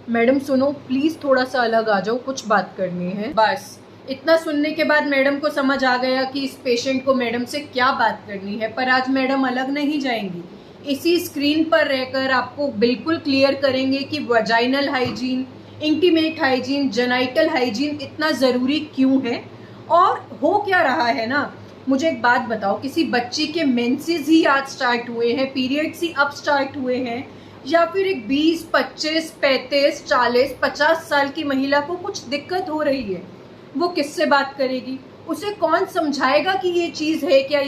Madam सुनो please, थोड़ा सा अलग आ जाओ, कुछ बात करनी है। बस इतना सुनने के बाद मैडम को समझ आ गया कि इस पेशेंट को मैडम से क्या बात करनी है। पर आज मैडम अलग नहीं जाएंगी, इसी स्क्रीन पर रहकर आपको बिल्कुल क्लियर करेंगे कि vaginal hygiene, intimate hygiene, genital hygiene इतना ज़रूरी क्यों है और हो क्या रहा है ना। मुझे एक बात बताओ, किसी बच्ची के मेंसेस ही आज स्टार्ट हुए हैं, पीरियड्स ही अब स्टार्ट हुए हैं, या फिर एक 20, 25, 35, 40, 50 साल की महिला को कुछ दिक्कत हो रही है, वो किससे बात करेगी? उसे कौन समझाएगा कि ये चीज़ है क्या,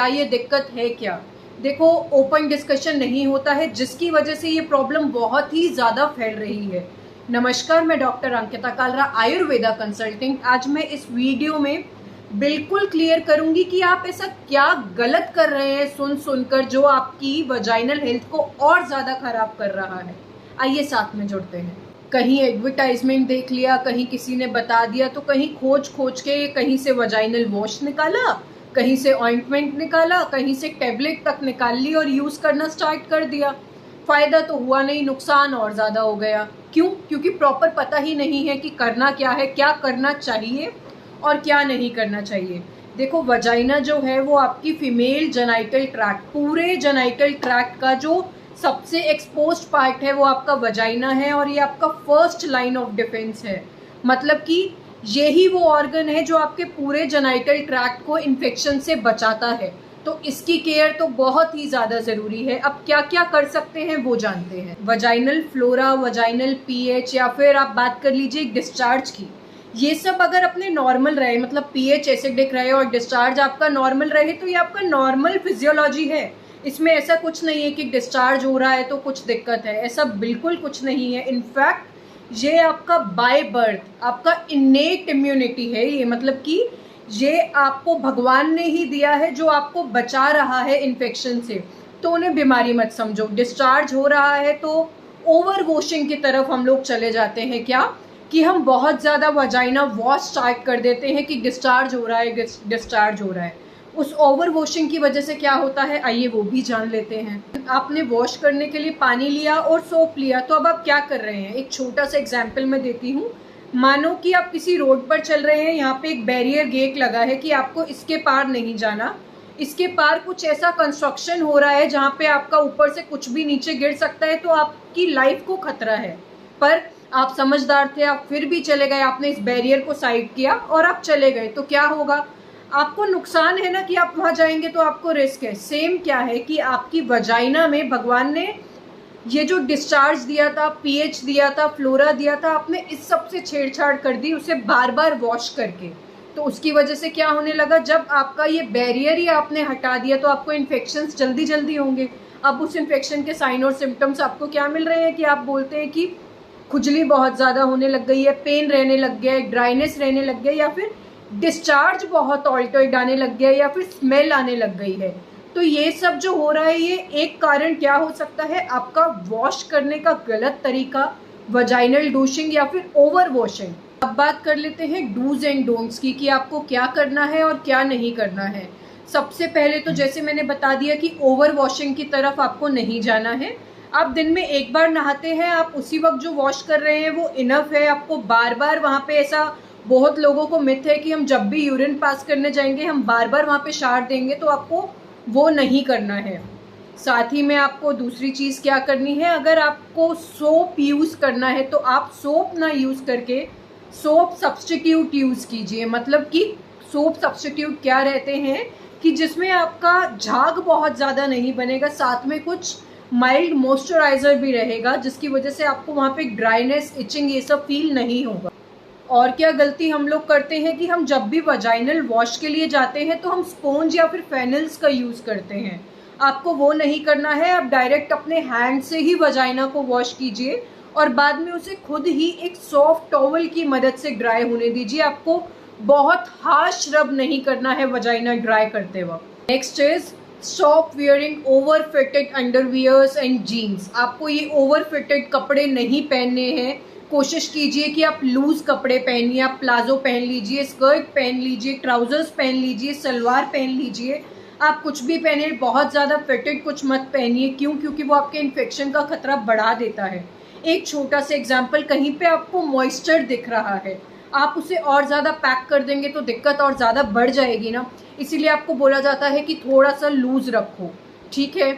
ये दिक्कत है क्या? देखो, ओपन डिस्कशन नहीं होता है, जिसकी वजह से ये प्रॉब्लम बहुत ही ज़्यादा फैल रही है। नमस्कार, मैं डॉक्टर अंकिता कालरा, आयुर्वेदा कंसल्टेंट। आज मैं इस वीडियो में बिल्कुल क्लियर करूंगी कि आप ऐसा क्या गलत कर रहे हैं सुनकर जो आपकी वजाइनल हेल्थ को और ज्यादा खराब कर रहा है। आइए साथ में जुड़ते हैं। कहीं एडवर्टाइजमेंट देख लिया, कहीं किसी ने बता दिया, तो कहीं खोज के कहीं से वजाइनल वॉश निकाला, कहीं से ऑइंटमेंट निकाला, कहीं से टैबलेट तक निकाल ली और यूज करना स्टार्ट कर दिया। फायदा तो हुआ नहीं, नुकसान और ज्यादा हो गया। क्यों? क्योंकि प्रॉपर पता ही नहीं है कि करना क्या है, क्या करना चाहिए और क्या नहीं करना चाहिए। देखो, वजाइना जो है वो आपकी फीमेल जेनाइटल ट्रैक्ट, पूरे जेनाइटल ट्रैक्ट का जो सबसे एक्सपोज्ड पार्ट है वो आपका वजाइना है, और ये आपका फर्स्ट लाइन ऑफ डिफेंस है। मतलब कि यही वो ऑर्गन है जो आपके पूरे जेनाइटल ट्रैक्ट को इन्फेक्शन से बचाता है। तो इसकी केयर तो बहुत ही ज्यादा जरूरी है। अब क्या क्या कर सकते हैं वो जानते हैं। वजाइनल फ्लोरा, वजाइनल पीएच, या फिर आप बात कर लीजिए डिस्चार्ज की, ये सब अगर अपने नॉर्मल रहे, मतलब पीएच एसिडिक रहे और डिस्चार्ज आपका नॉर्मल रहे, तो ये आपका नॉर्मल फिजियोलॉजी है। इसमें ऐसा कुछ नहीं है कि डिस्चार्ज हो रहा है तो कुछ दिक्कत है, ऐसा बिल्कुल कुछ नहीं है। इनफैक्ट ये आपका बाय बर्थ आपका इन्नेट इम्यूनिटी है। ये मतलब कि ये आपको भगवान ने ही दिया है जो आपको बचा रहा है इन्फेक्शन से। तो उन्हें बीमारी मत समझो। डिस्चार्ज हो रहा है तो ओवर वॉशिंग की तरफ हम लोग चले जाते हैं, क्या कि हम बहुत ज़्यादा वजाइना वॉश स्टार्ट कर देते हैं कि डिस्चार्ज हो रहा है, डिस्चार्ज हो रहा है। उस ओवर वॉशिंग की वजह से क्या होता है, आइए वो भी जान लेते हैं। आपने वॉश करने के लिए पानी लिया और सोप लिया, तो अब आप क्या कर रहे हैं? एक छोटा सा एग्जाम्पल मैं देती हूँ। मानो कि आप किसी रोड पर चल रहे हैं, यहाँ पे एक बैरियर गेट लगा है कि आपको इसके पार नहीं जाना, इसके पार कुछ ऐसा कंस्ट्रक्शन हो रहा है जहाँ पे आपका ऊपर से कुछ भी नीचे गिर सकता है, तो आपकी लाइफ को खतरा है। पर आप समझदार थे, आप फिर भी चले गए, आपने इस बैरियर को साइड किया और आप चले गए, तो क्या होगा? आपको नुकसान है ना कि आप वहां जाएंगे तो आपको रिस्क है। सेम क्या है कि आपकी वजाइना में भगवान ने ये जो डिस्चार्ज दिया था, पीएच दिया था, फ्लोरा दिया था, आपने इस सब से छेड़छाड़ कर दी उसे बार बार वॉश करके। तो उसकी वजह से क्या होने लगा, जब आपका ये बैरियर ही आपने हटा दिया तो आपको इन्फेक्शंस जल्दी जल्दी होंगे। अब उस इन्फेक्शन के साइन और सिम्टम्स आपको क्या मिल रहे हैं कि आप बोलते हैं कि खुजली बहुत ज़्यादा होने लग गई है, पेन रहने लग गया है, ड्राइनेस रहने लग गया, या फिर डिस्चार्ज बहुत ऑल्टर्ड आने लग गया, या फिर स्मेल आने लग गई है। तो ये सब जो हो रहा है, ये एक कारण क्या हो सकता है? आपका वॉश करने का गलत तरीका, वजाइनल डूशिंग या फिर ओवर वॉशिंग। अब बात कर लेते हैं डूज एंड डोंट्स की, कि आपको क्या करना है और क्या नहीं करना है। सबसे पहले तो जैसे मैंने बता दिया कि ओवर वॉशिंग की तरफ आपको नहीं जाना है। आप दिन में एक बार नहाते हैं, आप उसी वक्त जो वॉश कर रहे हैं वो इनफ है। आपको बार बार वहाँ पे, ऐसा बहुत लोगों को मिथ है कि हम जब भी यूरिन पास करने जाएंगे हम बार बार वहाँ पे शावर देंगे, तो आपको वो नहीं करना है। साथ ही में आपको दूसरी चीज़ क्या करनी है, अगर आपको सोप यूज़ करना है तो आप सोप ना यूज़ करके सोप सब्सटीट्यूट यूज़ कीजिए। मतलब कि सोप सब्सटीट्यूट क्या रहते हैं कि जिसमें आपका झाग बहुत ज़्यादा नहीं बनेगा, साथ में कुछ माइल्ड मॉइस्चराइजर भी रहेगा, जिसकी वजह से आपको वहाँ पे ड्राइनेस, इचिंग ये सब फील नहीं होगा। और क्या गलती हम लोग करते हैं कि हम जब भी वजाइनल वॉश के लिए जाते हैं तो हम स्पॉन्ज या फिर फेनल्स का यूज़ करते हैं। आपको वो नहीं करना है। आप डायरेक्ट अपने हैंड से ही वजाइना को वॉश कीजिए और बाद में उसे खुद ही एक सॉफ्ट टॉवल की मदद से ड्राई होने दीजिए। आपको बहुत हार्श रब नहीं करना है वजाइना ड्राई करते वक्त। Next is stop wearing over fitted underwears and jeans. आपको ये ओवर फिटेड कपड़े नहीं पहनने हैं। कोशिश कीजिए कि आप लूज कपड़े पहनिए। आप प्लाजो पहन लीजिए, स्कर्ट पहन लीजिए, ट्राउजर्स पहन लीजिए, सलवार पहन लीजिए, आप कुछ भी पहने। बहुत ज़्यादा फिटेड कुछ मत पहनिए। क्यों? क्योंकि वो आपके इन्फेक्शन का खतरा बढ़ा देता है। एक छोटा सा एग्जाम्पल, कहीं पे आपको मॉइस्चर दिख रहा है, आप उसे और ज़्यादा पैक कर देंगे तो दिक्कत और ज़्यादा बढ़ जाएगी ना, इसीलिए आपको बोला जाता है कि थोड़ा सा लूज रखो, ठीक है।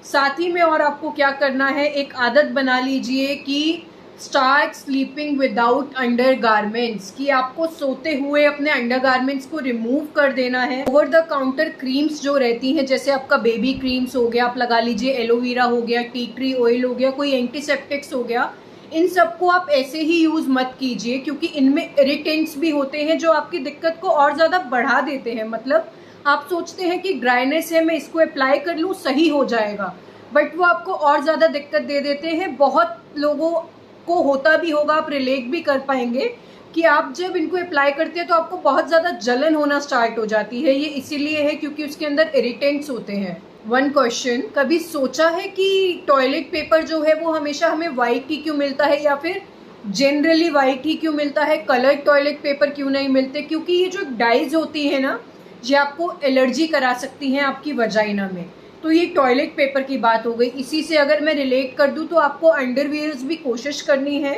साथ ही में और आपको क्या करना है, एक आदत बना लीजिए कि start sleeping without under garments, कि आपको सोते हुए अपने अंडर गारमेंट्स को रिमूव कर देना है। ओवर द काउंटर क्रीम्स जो रहती हैं, जैसे आपका बेबी क्रीम्स हो गया, आप लगा लीजिए एलोवेरा हो गया, टी ट्री ऑयल हो गया, कोई एंटीसेप्टिक्स हो गया, इन सबको आप ऐसे ही यूज़ मत कीजिए, क्योंकि इनमें इरिटेंट्स भी होते हैं जो आपकी दिक्कत को और ज़्यादा बढ़ा देते हैं। मतलब आप सोचते हैं कि ड्राइनेस है, मैं इसको अप्लाई कर लूँ सही हो जाएगा, बट वो आपको और ज़्यादा दिक्कत दे देते हैं। बहुत लोगों को होता भी होगा, आप रिलेट भी कर पाएंगे कि आप जब इनको अप्लाई करते हैं तो आपको बहुत ज़्यादा जलन होना स्टार्ट हो जाती है। ये इसीलिए है क्योंकि उसके अंदर इरिटेंट्स होते हैं। वन क्वेश्चन, कभी सोचा है कि टॉयलेट पेपर जो है वो हमेशा हमें वाइट ही क्यों मिलता है, या फिर जनरली वाइट ही क्यों मिलता है, कलर्ड टॉयलेट पेपर क्यों नहीं मिलते? क्योंकि ये जो डाइज होती है ना, ये आपको एलर्जी करा सकती हैं आपकी वजाइना में। तो ये टॉयलेट पेपर की बात हो गई। इसी से अगर मैं रिलेट कर दूं तो आपको अंडरवियर्स भी कोशिश करनी है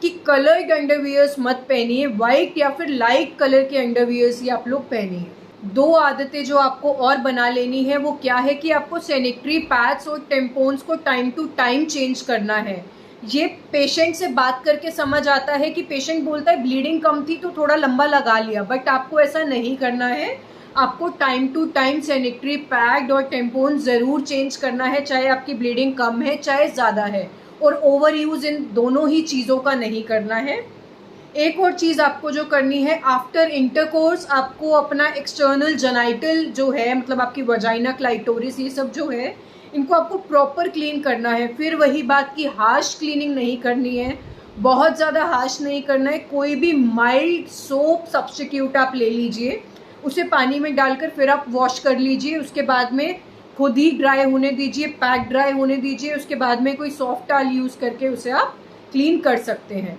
कि कलर्ड अंडरवियर्स मत पहनिए, वाइट या फिर लाइट कलर के अंडरवियर्स ही आप लोग पहनिए। दो आदतें जो आपको और बना लेनी है वो क्या है कि आपको सैनिटरी पैड्स और टेम्पोन्स को टाइम टू टाइम चेंज करना है। ये पेशेंट से बात करके समझ आता है कि पेशेंट बोलता है ब्लीडिंग कम थी तो थोड़ा लंबा लगा लिया, बट आपको ऐसा नहीं करना है। आपको time to time sanitary pad और टेम्पोन ज़रूर चेंज करना है, चाहे आपकी ब्लीडिंग कम है चाहे ज़्यादा है, और ओवर यूज़ इन दोनों ही चीज़ों का नहीं करना है। एक और चीज़ आपको जो करनी है, आफ्टर इंटरकोर्स आपको अपना एक्सटर्नल जेनाइटल जो है, मतलब आपकी वजाइना, क्लाइटोरिस, ये सब जो है, इनको आपको प्रॉपर क्लीन करना है। फिर वही बात की हार्श क्लीनिंग नहीं करनी है, बहुत ज़्यादा हार्श नहीं करना है। कोई भी माइल्ड सोप सब्स्टिट्यूट आप ले लीजिए, उसे पानी में डालकर फिर आप वॉश कर लीजिए, उसके बाद में खुद ही ड्राई होने दीजिए, पैक ड्राई होने दीजिए, उसके बाद में कोई सॉफ्ट टाल यूज़ करके उसे आप क्लीन कर सकते हैं।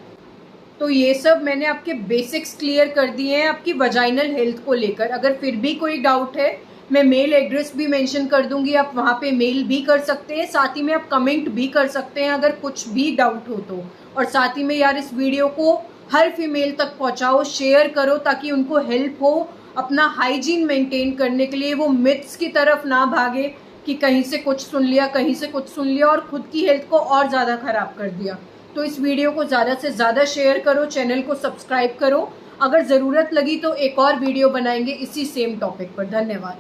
तो ये सब मैंने आपके बेसिक्स क्लियर कर दिए हैं आपकी वजाइनल हेल्थ को लेकर। अगर फिर भी कोई डाउट है, मैं मेल एड्रेस भी मेंशन कर दूंगी, आप वहाँ पे मेल भी कर सकते हैं, साथ ही में आप कमेंट भी कर सकते हैं अगर कुछ भी डाउट हो तो। और साथ ही में यार इस वीडियो को हर फीमेल तक पहुँचाओ, शेयर करो, ताकि उनको हेल्प हो अपना हाइजीन मेंटेन करने के लिए। वो मिथ्स की तरफ ना भागे कि कहीं से कुछ सुन लिया, कहीं से कुछ सुन लिया और खुद की हेल्थ को और ज़्यादा ख़राब कर दिया। तो इस वीडियो को ज़्यादा से ज़्यादा शेयर करो, चैनल को सब्सक्राइब करो। अगर ज़रूरत लगी तो एक और वीडियो बनाएंगे इसी सेम टॉपिक पर। धन्यवाद।